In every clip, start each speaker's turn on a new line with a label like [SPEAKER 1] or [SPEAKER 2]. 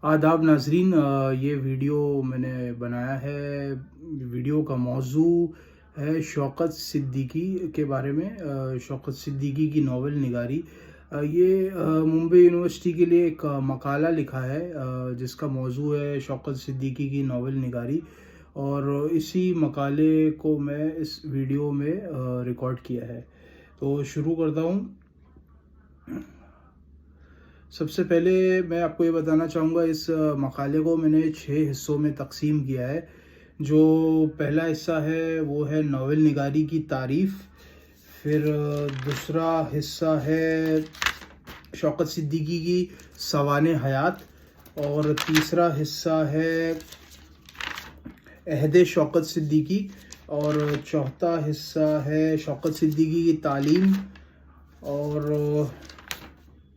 [SPEAKER 1] آداب ناظرین، یہ ویڈیو میں نے بنایا ہے. ویڈیو کا موضوع ہے شوکت صدیقی کے بارے میں. شوکت صدیقی کی ناول نگاری. یہ ممبئی یونیورسٹی کے لیے ایک مقالہ لکھا ہے جس کا موضوع ہے شوکت صدیقی کی ناول نگاری، اور اسی مقالے کو میں اس ویڈیو میں ریکارڈ کیا ہے. تو شروع کرتا ہوں. سب سے پہلے میں آپ کو یہ بتانا چاہوں گا، اس مقالے کو میں نے 6 حصوں میں تقسیم کیا ہے. جو پہلا حصہ ہے وہ ہے ناول نگاری کی تعریف. پھر دوسرا حصہ ہے شوکت صدیقی کی سوانح حیات. اور تیسرا حصہ ہے عہد شوکت صدیقی. اور چوتھا حصہ ہے شوکت صدیقی کی تعلیم. اور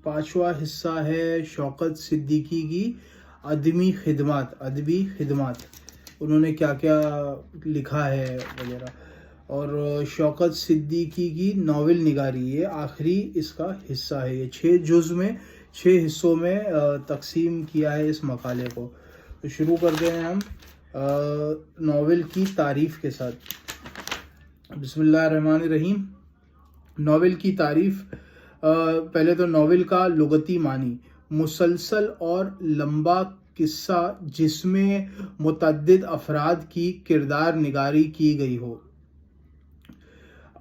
[SPEAKER 1] پانچواں حصہ ہے شوکت صدیقی کی ادبی خدمات. انہوں نے کیا کیا لکھا ہے وغیرہ. اور شوکت صدیقی کی ناول نگاری، یہ آخری اس کا حصہ ہے. یہ 6 حصوں میں تقسیم کیا ہے اس مقالے کو. تو شروع کرتے ہیں ہم ناول کی تعریف کے ساتھ. بسم اللہ الرحمن الرحیم. ناول کی تعریف. پہلے تو ناول کا لغتی معنی: مسلسل اور لمبا قصہ جس میں متعدد افراد کی کردار نگاری کی گئی ہو.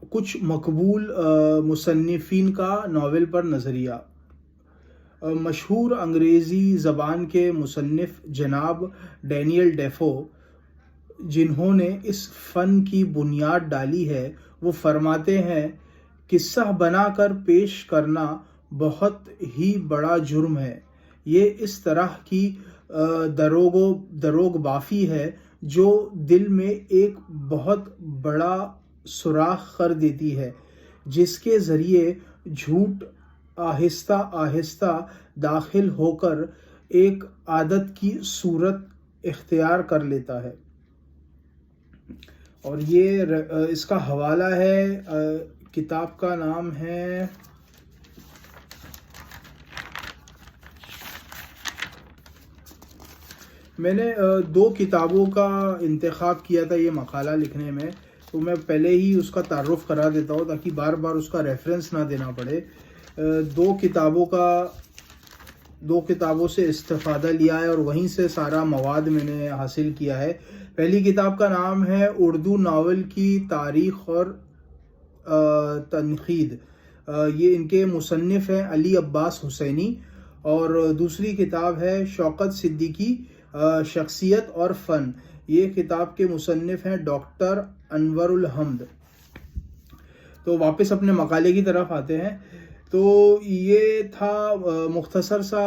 [SPEAKER 1] کچھ مقبول مصنفین کا ناول پر نظریہ. مشہور انگریزی زبان کے مصنف جناب ڈینیل ڈیفو، جنہوں نے اس فن کی بنیاد ڈالی ہے، وہ فرماتے ہیں: قصہ بنا کر پیش کرنا بہت ہی بڑا جرم ہے. یہ اس طرح کی دروغ بافی ہے جو دل میں ایک بہت بڑا سوراخ کر دیتی ہے، جس کے ذریعے جھوٹ آہستہ آہستہ داخل ہو کر ایک عادت کی صورت اختیار کر لیتا ہے. اور یہ اس کا حوالہ ہے، کتاب کا نام ہے میں نے 2 کتابوں کا انتخاب کیا تھا یہ مقالہ لکھنے میں، تو میں پہلے ہی اس کا تعارف کرا دیتا ہوں تاکہ بار بار اس کا ریفرنس نہ دینا پڑے. 2 کتابوں سے استفادہ لیا ہے اور وہیں سے سارا مواد میں نے حاصل کیا ہے. پہلی کتاب کا نام ہے اردو ناول کی تاریخ اور تنقید. یہ ان کے مصنف ہیں علی عباس حسینی. اور دوسری کتاب ہے شوکت صدیقی، شخصیت اور فن. یہ کتاب کے مصنف ہیں ڈاکٹر انور الحمد. تو واپس اپنے مقالے کی طرف آتے ہیں. تو یہ تھا مختصر سا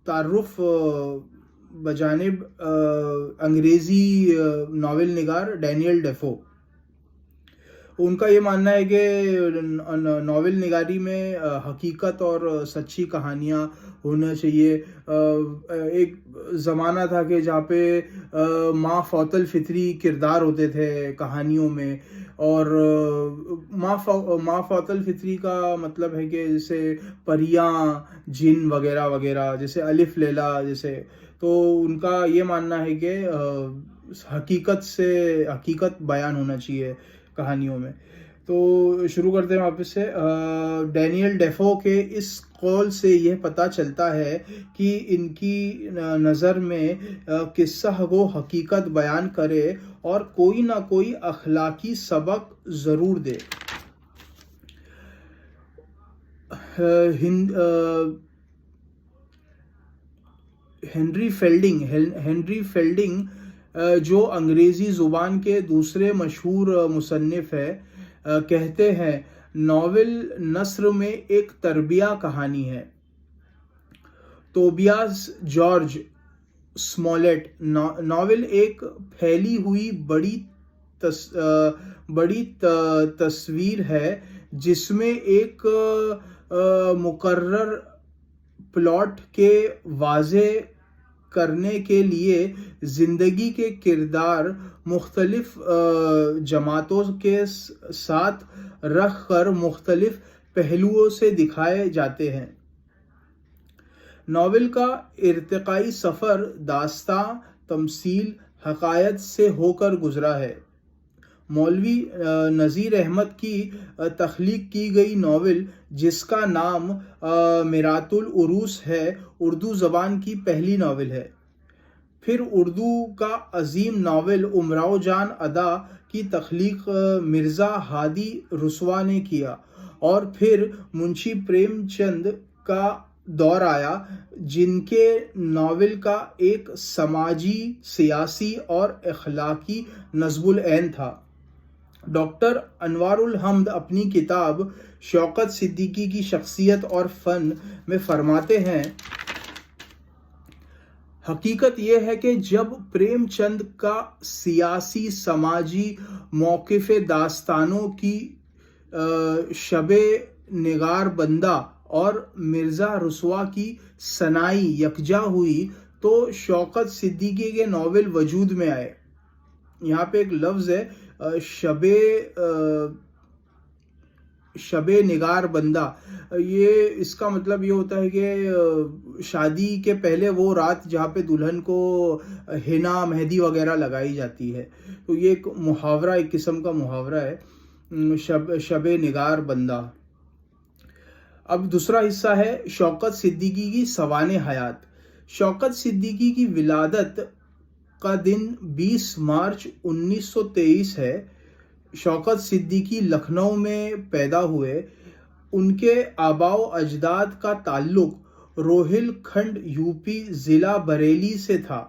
[SPEAKER 1] تعارف بجانب انگریزی ناول نگار ڈینیل ڈیفو. ان کا یہ ماننا ہے کہ ناول نگاری میں حقیقت اور سچی کہانیاں ہونا چاہیے. ایک زمانہ تھا کہ جہاں پہ ما فوت الفطری کردار ہوتے تھے کہانیوں میں. اور ما فوت الفطری کا مطلب ہے کہ جیسے پریاں، جن وغیرہ وغیرہ، جیسے الف لیلا جیسے. تو ان کا یہ ماننا ہے کہ حقیقت بیان ہونا چاہیے کہانیوں میں. تو شروع کرتے ہیں واپس سے. ڈینیل ڈیفو کے اس قول سے یہ پتہ چلتا ہے کہ ان کی نظر میں قصہ کو حقیقت بیان کرے اور کوئی نہ کوئی اخلاقی سبق ضرور دے. ہنری فیلڈنگ جو انگریزی زبان کے دوسرے مشہور مصنف ہیں، کہتے ہیں ناول نثر میں ایک تربیہ کہانی ہے. توبیاس جارج اسمولیٹ: ناول ایک پھیلی ہوئی بڑی تصویر ہے جس میں ایک مقرر پلاٹ کے واضح کرنے کے لیے زندگی کے کردار مختلف جماعتوں کے ساتھ رکھ کر مختلف پہلوؤں سے دکھائے جاتے ہیں. ناول کا ارتقائی سفر داستاں، تمثیل، حقائق سے ہو کر گزرا ہے۔ مولوی نذیر احمد کی تخلیق کی گئی ناول، جس کا نام میرات العروس ہے، اردو زبان کی پہلی ناول ہے۔ پھر اردو کا عظیم ناول امراؤ جان ادا کی تخلیق مرزا ہادی رسوا نے کیا، اور پھر منشی پریم چند کا دور آیا، جن کے ناول کا ایک سماجی، سیاسی اور اخلاقی نصب العین تھا۔ ڈاکٹر انوار الحمد اپنی کتاب شوکت صدیقی کی شخصیت اور فن میں فرماتے ہیں، حقیقت یہ ہے کہ جب پریم چند کا سیاسی سماجی موقف داستانوں کی شب نگار بندہ اور مرزا رسوا کی صناعی یکجا ہوئی تو شوکت صدیقی کے ناول وجود میں آئے۔ یہاں پہ ایک لفظ ہے شب نگار بندہ، اس کا مطلب یہ ہوتا ہے کہ شادی کے پہلے وہ رات جہاں پہ دلہن کو حنا، مہندی وغیرہ لگائی جاتی ہے، تو یہ ایک محاورہ، ایک قسم کا محاورہ ہے، شب نگار بندہ۔ اب دوسرا حصہ ہے شوکت صدیقی کی سوانح حیات۔ شوکت صدیقی کی ولادت کا دن 20 مارچ 1923 ہے۔ شوکت صدیقی لکھنؤ میں پیدا ہوئے۔ ان کے آباء و اجداد کا تعلق روہیل کھنڈ یوپی ضلع بریلی سے تھا۔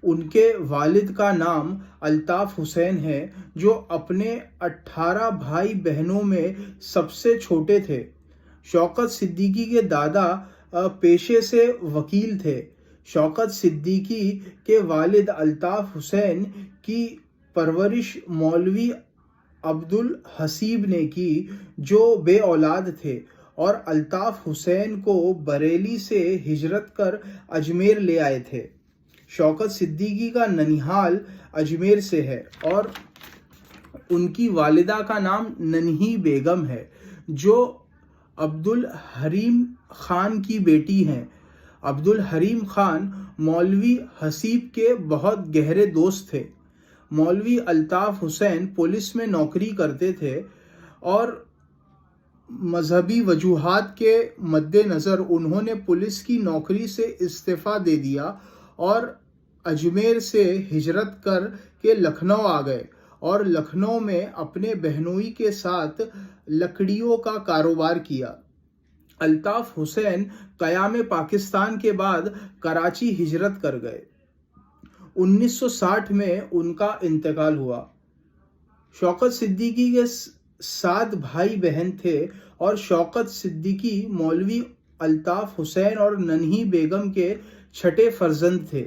[SPEAKER 1] ان کے والد کا نام الطاف حسین ہے، جو اپنے 18 بھائی بہنوں میں سب سے چھوٹے تھے۔ شوکت صدیقی کے دادا پیشے سے وکیل تھے۔ شوکت صدیقی کے والد الطاف حسین کی پرورش مولوی عبدالحسیب نے کی، جو بے اولاد تھے، اور الطاف حسین کو بریلی سے ہجرت کر اجمیر لے آئے تھے۔ شوکت صدیقی کا ننیحال اجمیر سے ہے، اور ان کی والدہ کا نام ننھی بیگم ہے، جو عبدالحریم خان کی بیٹی ہیں۔ عبدالحریم خان مولوی حسیب کے بہت گہرے دوست تھے۔ مولوی الطاف حسین پولیس میں نوکری کرتے تھے، اور مذہبی وجوہات کے مد نظر انہوں نے پولیس کی نوکری سے استعفیٰ دے دیا اور اجمیر سے ہجرت کر کے لکھنؤ آ گئے، اور لکھنؤ میں اپنے بہنوئی کے ساتھ لکڑیوں کا کاروبار کیا۔ الطاف حسین قیام پاکستان کے بعد کراچی ہجرت کر گئے۔ 1960 میں ان کا انتقال ہوا۔ شوکت صدیقی کے 7 بھائی بہن تھے، اور شوکت صدیقی مولوی الطاف حسین اور ننھی بیگم کے چھٹے فرزند تھے۔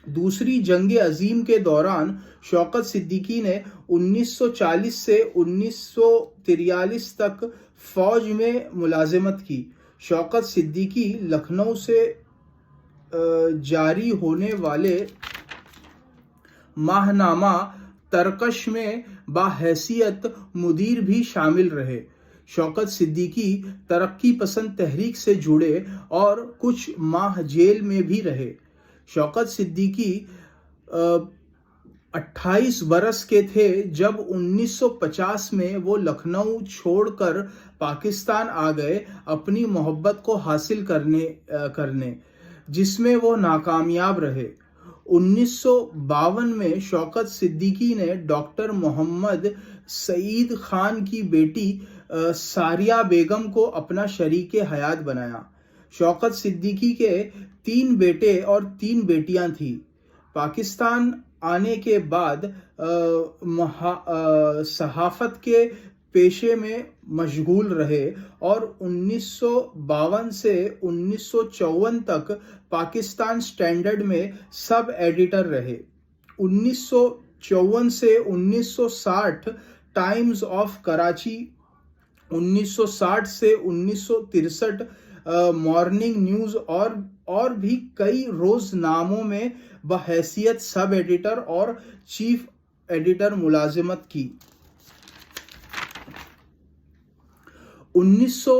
[SPEAKER 1] دوسری جنگ عظیم کے دوران شوکت صدیقی نے 1940 سے 1943 تک فوج میں ملازمت کی۔ شوکت صدیقی لکھنؤ سے جاری ہونے والے ماہنامہ ترکش میں بحیثیت مدیر بھی شامل رہے۔ شوکت صدیقی ترقی پسند تحریک سے جڑے اور کچھ ماہ جیل میں بھی رہے۔ شوکت صدیقی 28 برس کے تھے جب 1950 میں وہ لکھنؤ چھوڑ کر پاکستان آ گئے، اپنی محبت کو حاصل کرنے، جس میں وہ ناکامیاب رہے۔ 1952 میں شوکت صدیقی نے ڈاکٹر محمد سعید خان کی بیٹی ساریہ بیگم کو اپنا شریک حیات بنایا۔ شوکت صدیقی کے 3 بیٹے اور 3 بیٹیاں تھیں۔ پاکستان آنے کے بعد صحافت کے پیشے میں مشغول رہے، اور 1952 سے 1954 تک پاکستان سٹینڈرڈ میں سب ایڈیٹر رہے۔ 1954 سے 1960 ٹائمز آف کراچی، 1960 سے 1963 مارننگ نیوز اور بھی کئی روزناموں میں بحیثیت سب ایڈیٹر اور چیف ایڈیٹر ملازمت کی۔ 19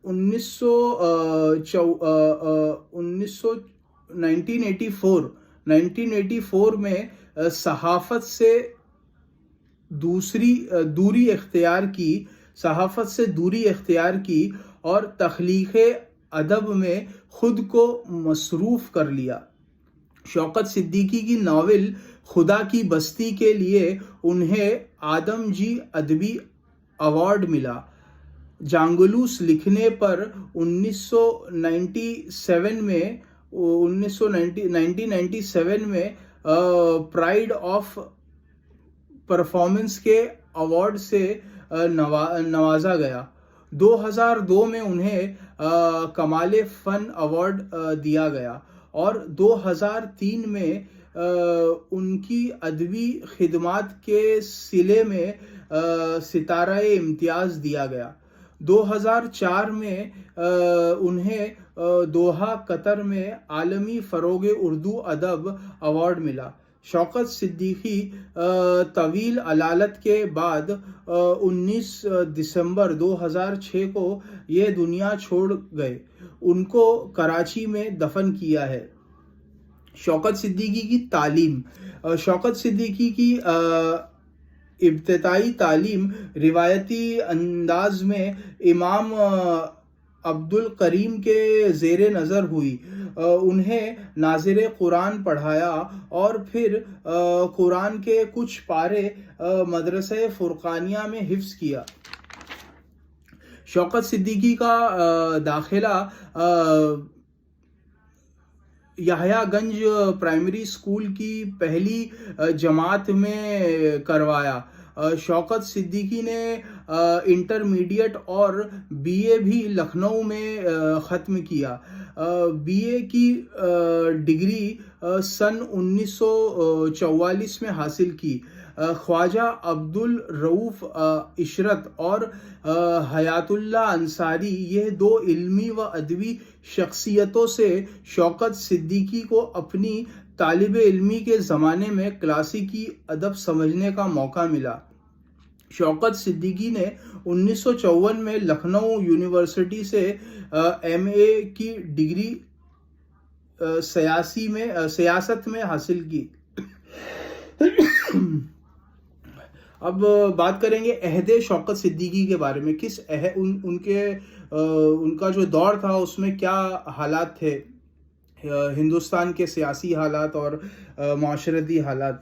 [SPEAKER 1] 1984 میں صحافت سے دوری اختیار کی اور تخلیق ادب میں خود کو مصروف کر لیا۔ شوکت صدیقی کی ناول خدا کی بستی کے لیے انہیں آدم جی ادبی ایوارڈ ملا۔ جانگلوس لکھنے پر 1997 میں پرائڈ آف پرفارمنس کے ایوارڈ سے نوازا گیا۔ 2002 میں انہیں کمال فن ایوارڈ دیا گیا اور 2003 میں ان کی ادبی خدمات کے صلے میں ستارہ امتیاز دیا گیا۔ 2004 میں انہیں دوحہ قطر میں عالمی فروغ اردو ادب ایوارڈ ملا۔ شوکت صدیقی طویل علالت کے بعد 19 دسمبر 2006 کو یہ دنیا چھوڑ گئے۔ ان کو کراچی میں دفن کیا ہے۔ شوکت صدیقی کی تعلیم۔ شوکت صدیقی کی ابتدائی تعلیم روایتی انداز میں امام عبدالکریم کے زیر نظر ہوئی۔ انہیں ناظر قرآن پڑھایا اور پھر قرآن کے کچھ پارے مدرسہ فرقانیہ میں حفظ کیا۔ شوکت صدیقی کا داخلہ یحییٰ گنج پرائمری اسکول کی پہلی جماعت میں کروایا۔ شوکت صدیقی نے انٹرمیڈیٹ اور بی اے بھی لکھنؤ میں ختم کیا۔ بی اے کی ڈگری سن 1944 میں حاصل کی۔ خواجہ عبدالرؤف عشرت اور حیات اللہ انصاری یہ دو علمی و ادبی شخصیتوں سے شوکت صدیقی کو اپنی طالب علمی کے زمانے میں کلاسیکی ادب سمجھنے کا موقع ملا۔ شوکت صدیقی نے 1954 میں لکھنؤ یونیورسٹی سے ایم اے کی ڈگری سیاست میں حاصل کی۔ اب بات کریں گے عہد شوکت صدیقی کے بارے میں۔ ان کا جو دور تھا اس میں کیا حالات تھے، ہندوستان کے سیاسی حالات اور معاشرتی حالات۔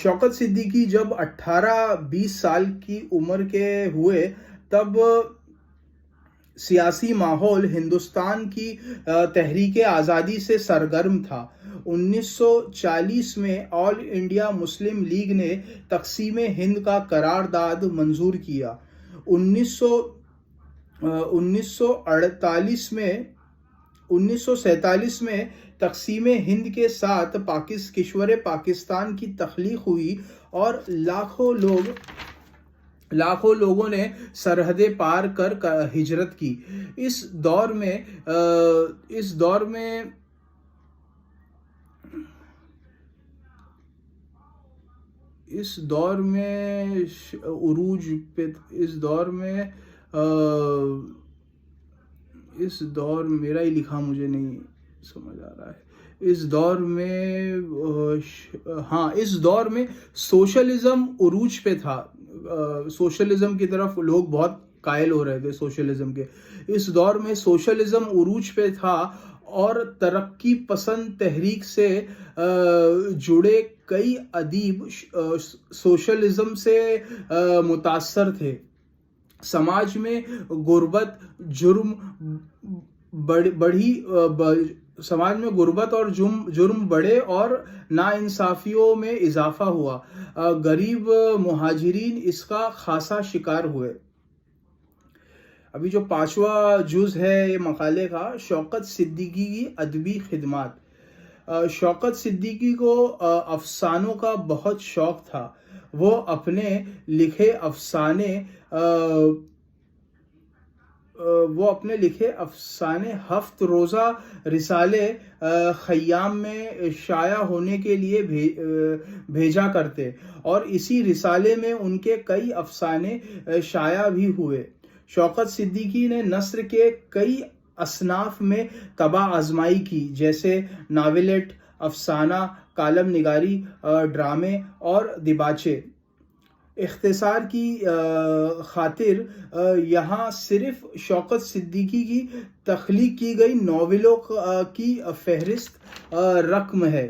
[SPEAKER 1] شوکت صدیقی جب 18-20 سال کی عمر کے ہوئے تب سیاسی ماحول ہندوستان کی تحریک آزادی سے سرگرم تھا۔ 1940 میں آل انڈیا مسلم لیگ نے تقسیم ہند کا قرارداد منظور کیا۔ 1947 میں تقسیم ہند کے ساتھ کشور پاکستان کی تخلیق ہوئی اور لاکھوں لوگوں نے سرحدیں پار کر ہجرت کی۔ اس دور میرا ہی لکھا مجھے نہیں سمجھ آ رہا ہے۔ اس دور میں سوشلزم عروج پہ تھا۔ سوشلزم کی طرف لوگ بہت قائل ہو رہے تھے سوشلزم کے۔ اس دور میں سوشلزم عروج پہ تھا اور ترقی پسند تحریک سے جڑے کئی ادیب سوشلزم سے متاثر تھے۔ سماج میں غربت اور جرم بڑھے اور ناانصافیوں میں اضافہ ہوا۔ غریب مہاجرین اس کا خاصا شکار ہوئے۔ ابھی جو 5واں جز ہے یہ مقالے کا، شوکت صدیقی کی ادبی خدمات۔ شوکت صدیقی کو افسانوں کا بہت شوق تھا۔ وہ اپنے لکھے افسانے 7 روزہ رسالے خیام میں شائع ہونے کے لیے بھیجا کرتے اور اسی رسالے میں ان کے کئی افسانے شائع بھی ہوئے۔ شوکت صدیقی نے نثر کے کئی اصناف میں طبع آزمائی کی، جیسے ناولٹ، افسانہ، کالم نگاری، ڈرامے اور دیباچے۔ اختصار کی خاطر یہاں صرف شوکت صدیقی کی تخلیق کی گئی ناولوں کی فہرست رقم ہے۔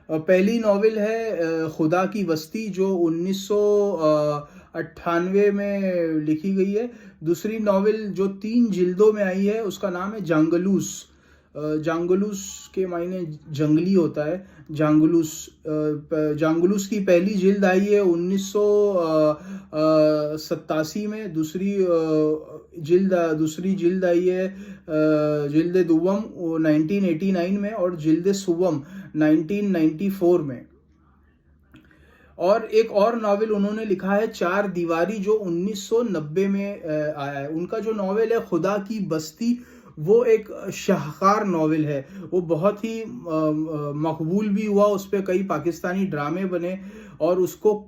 [SPEAKER 1] پہلی ناول ہے خدا کی بستی، جو 1998 میں لکھی گئی ہے۔ دوسری ناول جو 3 جلدوں میں آئی ہے اس کا نام ہے جانگلوس۔ جانگلوس کے معنی جنگلی ہوتا ہے۔ جانگلوس کی پہلی جلد آئی ہے 1987 میں، دوسری جلد آئی ہے جلد دوم 1989 میں، اور جلد سوم 1994 میں۔ اور ایک اور ناول انہوں نے لکھا ہے 4 دیواری، جو 1990 میں آیا ہے۔ ان کا جو ناول ہے خدا کی بستی، وہ ایک شاہکار ناول ہے۔ وہ بہت ہی مقبول بھی ہوا، اس پہ کئی پاکستانی ڈرامے بنے اور اس کو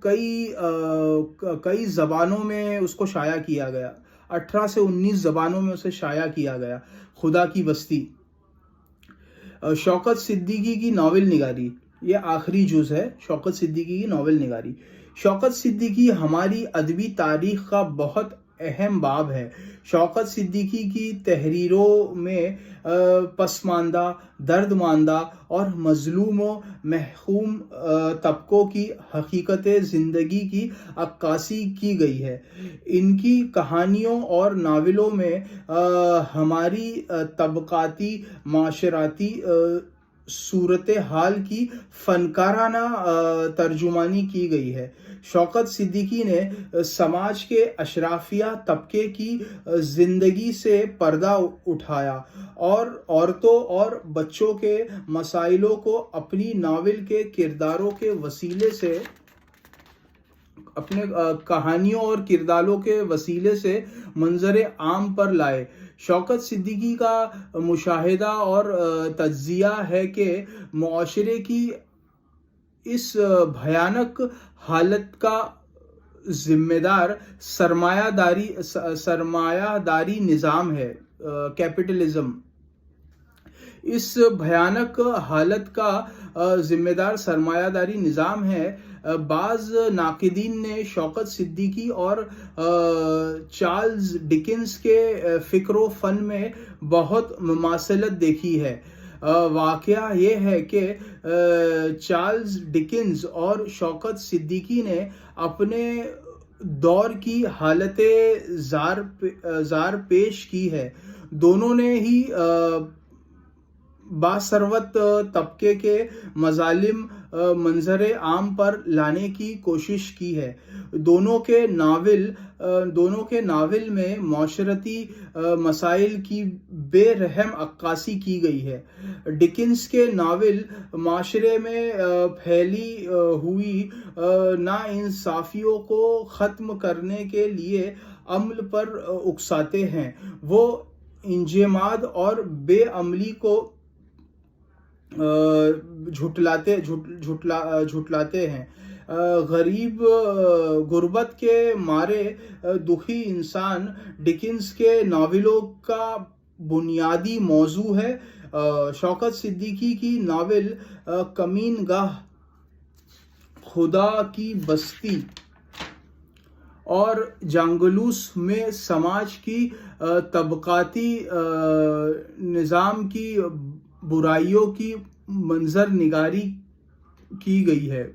[SPEAKER 1] کئی زبانوں میں اس کو شائع کیا گیا۔ 18 سے 19 زبانوں میں اسے شائع کیا گیا، خدا کی بستی۔ شوکت صدیقی کی ناول نگاری، یہ آخری جز ہے شوکت صدیقی کی ناول نگاری۔ شوکت صدیقی ہماری ادبی تاریخ کا بہت اہم باب ہے۔ شوکت صدیقی کی تحریروں میں پسماندہ، درد ماندہ اور مظلوم و محروم طبقوں کی حقیقت زندگی کی عکاسی کی گئی ہے۔ ان کی کہانیوں اور ناولوں میں ہماری طبقاتی، معاشرتی صورتحال کی فنکارانہ ترجمانی کی گئی ہے۔ شوکت صدیقی نے سماج کے اشرافیہ طبقے کی زندگی سے پردہ اٹھایا اور عورتوں اور بچوں کے مسائلوں کو اپنی ناول کے کرداروں کے وسیلے سے، اپنے کہانیوں اور کرداروں کے وسیلے سے منظر عام پر لائے۔ شوکت صدیقی کا مشاہدہ اور تجزیہ ہے کہ معاشرے کی اس بھیانک حالت کا ذمہ دار سرمایہ داری نظام ہے، کیپٹلزم۔ اس بھیانک حالت کا ذمہ دار سرمایہ داری نظام ہے۔ بعض ناقدین نے شوکت صدیقی اور چارلز ڈکنس کے فکر و فن میں بہت مماثلت دیکھی ہے۔ واقعہ یہ ہے کہ چارلز ڈکنس اور شوکت صدیقی نے اپنے دور کی حالت زار پیش کی ہے۔ دونوں نے ہی باثروت طبقے کے مظالم منظر عام پر لانے کی کوشش کی ہے۔ دونوں کے ناول میں معاشرتی مسائل کی بے رحم عکاسی کی گئی ہے۔ ڈکنس کے ناول معاشرے میں پھیلی ہوئی ناانصافیوں کو ختم کرنے کے لیے عمل پر اکساتے ہیں۔ وہ انجماد اور بے عملی کو جھٹلاتے ہیں۔ غربت کے مارے دکھی انسان ڈکنس کے ناولوں کا بنیادی موضوع ہے۔ شوکت صدیقی کی ناول کمین گاہ، خدا کی بستی اور جانگلوس میں سماج کی طبقاتی نظام کی برائیوں کی منظر نگاری کی گئی ہے۔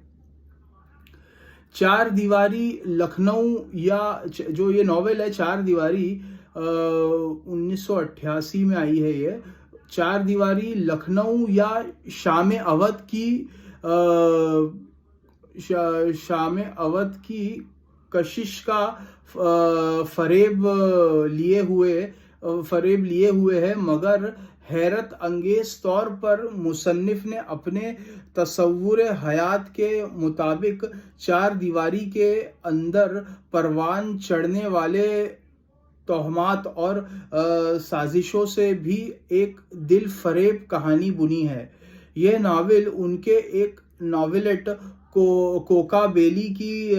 [SPEAKER 1] 4 دیواری لکھنؤ، یا جو یہ ناول ہے 4 دیواری 1988 میں آئی ہے۔ یہ 4 دیواری لکھنؤ یا شام اودھ کی کشش کا فریب لیے ہوئے ہے، مگر حیرت انگیز طور پر مصنف نے اپنے تصور حیات کے مطابق 4 دیواری کے اندر پروان چڑھنے والے توہمات اور سازشوں سے بھی ایک دل فریب کہانی بنی ہے۔ یہ ناول ان کے ایک ناولٹ کوکا بیلی کی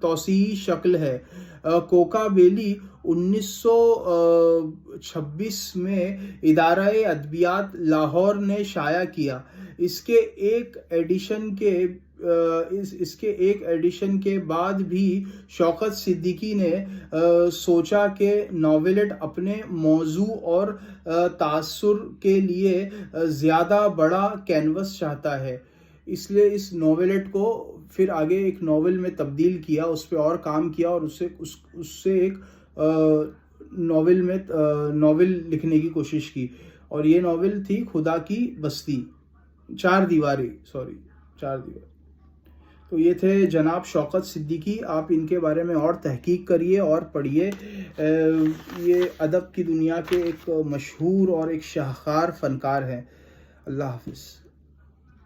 [SPEAKER 1] توسیعی شکل ہے۔ کوکا بیلی 1926 میں ادارہ ادبیات لاہور نے شائع کیا. اس کے ایک ایڈیشن کے بعد بھی شوکت صدیقی نے سوچا کہ ناولٹ اپنے موضوع اور تاثر کے لیے زیادہ بڑا کینوس چاہتا ہے. اس لیے اس ناولٹ کو پھر آگے ایک ناول میں تبدیل کیا، اس پہ اور کام کیا اور اس سے ایک ناول لکھنے کی کوشش کی. اور یہ ناول تھی خدا کی بستی، چار دیواری. تو یہ تھے جناب شوکت صدیقی. آپ ان کے بارے میں اور تحقیق کریے اور پڑھیے. یہ ادب کی دنیا کے ایک مشہور اور ایک شاہکار فنکار ہیں. اللہ حافظ.